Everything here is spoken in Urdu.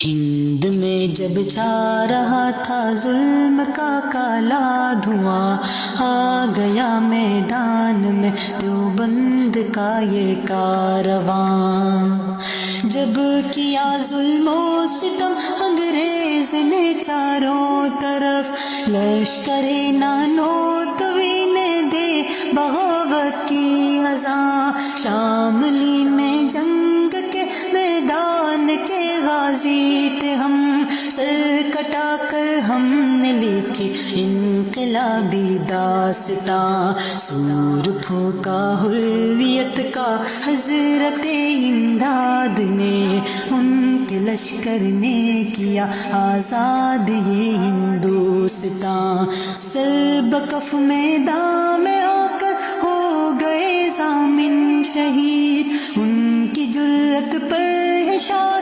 ہند میں جب چھا رہا تھا ظلم کا کالا دھواں، آ گیا میدان میں دیوبند کا یہ کارواں۔ جب کیا ظلم و ستم انگریز نے چاروں طرف، لشکر نانوتوی نے دے بغاوت کی اذاں۔ شاملی میں جنگ کے میدان کے غازی تھے ہم، سر کٹا کر ہم نے لکھی انقلابی داستاں۔ سور پھونکا حریت کا حضرت امداد نے، ان کے لشکر نے کیا آزاد یہ ہندوستاں۔ سر بکف میدان میں آ کر ہو گئے ضامن شہید، ان کی جرت پر ہے شان